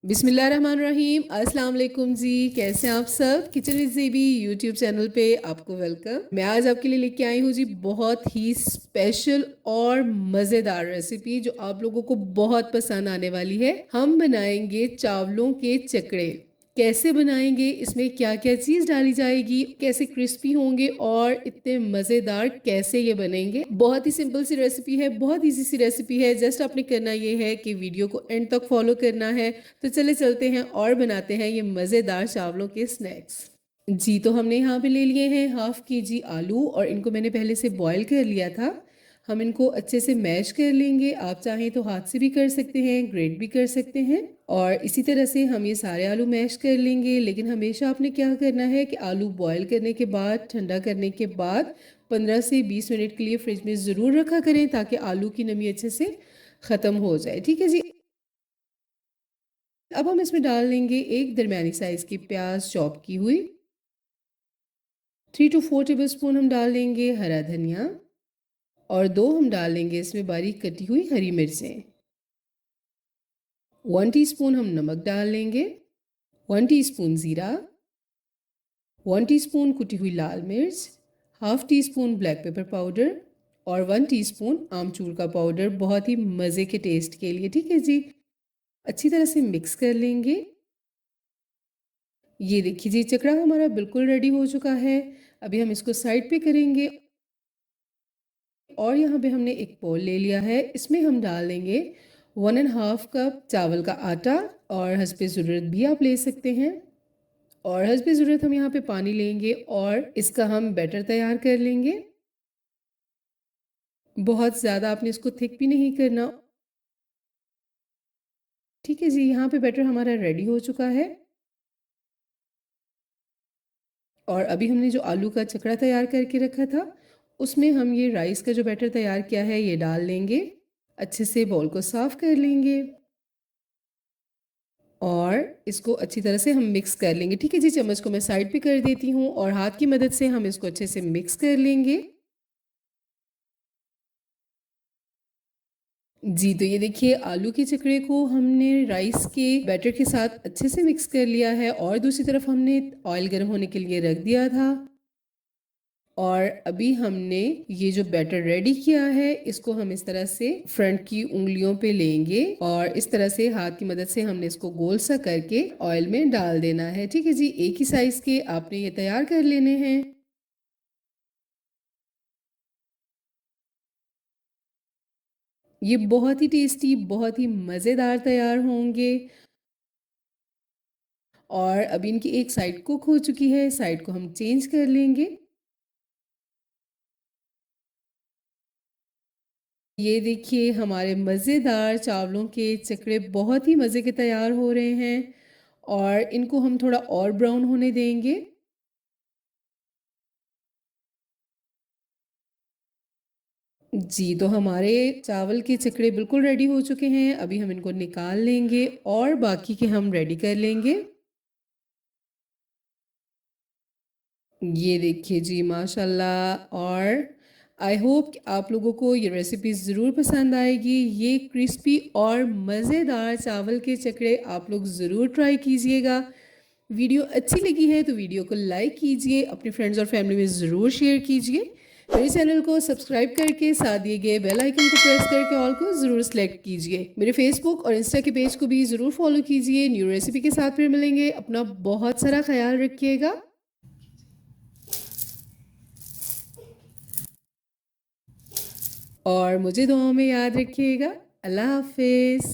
बिस्मिल्लाहिर्रहमानिर्रहीम। अस्सलाम वालेकुम जी, कैसे हैं आप सब। किचन विद ज़ेबी यूट्यूब चैनल पे आपको वेलकम। मैं आज आपके लिए लेके आई हूँ जी बहुत ही स्पेशल और मज़ेदार रेसिपी जो आप लोगों को बहुत पसंद आने वाली है। हम बनाएंगे चावलों के चकड़े। कैसे बनाएंगे, इसमें क्या क्या चीज़ डाली जाएगी, कैसे क्रिस्पी होंगे और इतने मज़ेदार कैसे ये बनेंगे। बहुत ही सिंपल सी रेसिपी है, बहुत इजी सी रेसिपी है। जस्ट आपने करना ये है कि वीडियो को एंड तक फॉलो करना है। तो चले चलते हैं और बनाते हैं ये मज़ेदार चावलों के स्नैक्स। जी, तो हमने यहाँ पे ले लिए हैं हाफ के जी आलू और इनको मैंने पहले से बॉईल कर लिया था। हम इनको अच्छे से मैश कर लेंगे। आप चाहें तो हाथ से भी कर सकते हैं, ग्रेट भी कर सकते हैं। और इसी तरह से हम ये सारे आलू मैश कर लेंगे। लेकिन हमेशा आपने क्या करना है कि आलू बॉईल करने के बाद, ठंडा करने के बाद 15 से 20 मिनट के लिए फ्रिज में ज़रूर रखा करें ताकि आलू की नमी अच्छे से ख़त्म हो जाए। ठीक है जी। अब हम इसमें डाल लेंगे एक दरमियानी साइज़ की प्याज चॉप की हुई। 3 टू 4 टेबलस्पून हम डाल लेंगे हरा धनिया और 2 हम डाल लेंगे इसमें बारीक कटी हुई हरी मिर्चें। 1 टीस्पून हम नमक डाल लेंगे, 1 टीस्पून ज़ीरा, 1 टीस्पून कुटी हुई लाल मिर्च, half tea spoon black pepper powder और 1 टीस्पून आमचूर का पाउडर, बहुत ही मज़े के टेस्ट के लिए। ठीक है जी। अच्छी तरह से मिक्स कर लेंगे। ये देखिए जी, चकड़ा हमारा बिल्कुल रेडी हो चुका है। अभी हम इसको साइड पे करेंगे और यहाँ पे हमने एक बोल ले लिया है। इसमें हम डाल देंगे 1.5 कप चावल का आटा और हस्बे ज़रूरत भी आप ले सकते हैं। और हस्बे ज़रूरत हम यहाँ पे पानी लेंगे और इसका हम बैटर तैयार कर लेंगे। बहुत ज़्यादा आपने इसको थिक भी नहीं करना। ठीक है जी, यहाँ पे बैटर हमारा रेडी हो चुका है। और अभी हमने जो आलू का चकड़ा तैयार करके रखा था उसमें हम ये राइस का जो बैटर तैयार किया है ये डाल लेंगे। अच्छे से बाउल को साफ कर लेंगे और इसको अच्छी तरह से हम मिक्स कर लेंगे। ठीक है जी, चम्मच को मैं साइड पे कर देती हूँ और हाथ की मदद से हम इसको अच्छे से मिक्स कर लेंगे। जी, तो ये देखिए आलू के चकड़े को हमने राइस के बैटर के साथ अच्छे से मिक्स कर लिया है और दूसरी तरफ हमने ऑयल गर्म होने के लिए रख दिया था। और अभी हमने ये जो बैटर रेडी किया है इसको हम इस तरह से फ्रंट की उंगलियों पे लेंगे और इस तरह से हाथ की मदद से हमने इसको गोल सा करके ऑयल में डाल देना है। ठीक है जी, एक ही साइज के आपने ये तैयार कर लेने हैं। ये बहुत ही टेस्टी, बहुत ही मज़ेदार तैयार होंगे। और अभी इनकी एक साइड कुक हो चुकी है, साइड को हम चेंज कर लेंगे। ये देखिए हमारे मज़ेदार चावलों के चकड़े बहुत ही मज़े के तैयार हो रहे हैं और इनको हम थोड़ा और ब्राउन होने देंगे। जी, तो हमारे चावल के चकड़े बिल्कुल रेडी हो चुके हैं। अभी हम इनको निकाल लेंगे और बाकी के हम रेडी कर लेंगे। ये देखिए जी माशाल्लाह। और आई होप कि आप लोगों को ये रेसिपी ज़रूर पसंद आएगी। ये क्रिस्पी और मज़ेदार चावल के चकड़े आप लोग ज़रूर ट्राई कीजिएगा। वीडियो अच्छी लगी है तो वीडियो को लाइक कीजिए, अपने फ्रेंड्स और फैमिली में ज़रूर शेयर कीजिए। मेरे चैनल को सब्सक्राइब करके साथ दिए गए बेल आइकन को प्रेस करके ऑल को ज़रूर सेलेक्ट कीजिए। मेरे फेसबुक और इंस्टा के पेज को भी ज़रूर फॉलो कीजिए। न्यू रेसिपी के साथ फिर मिलेंगे। अपना बहुत सारा ख्याल रखिएगा और मुझे दुआओं में याद रखिएगा। अल्लाह हाफिज़।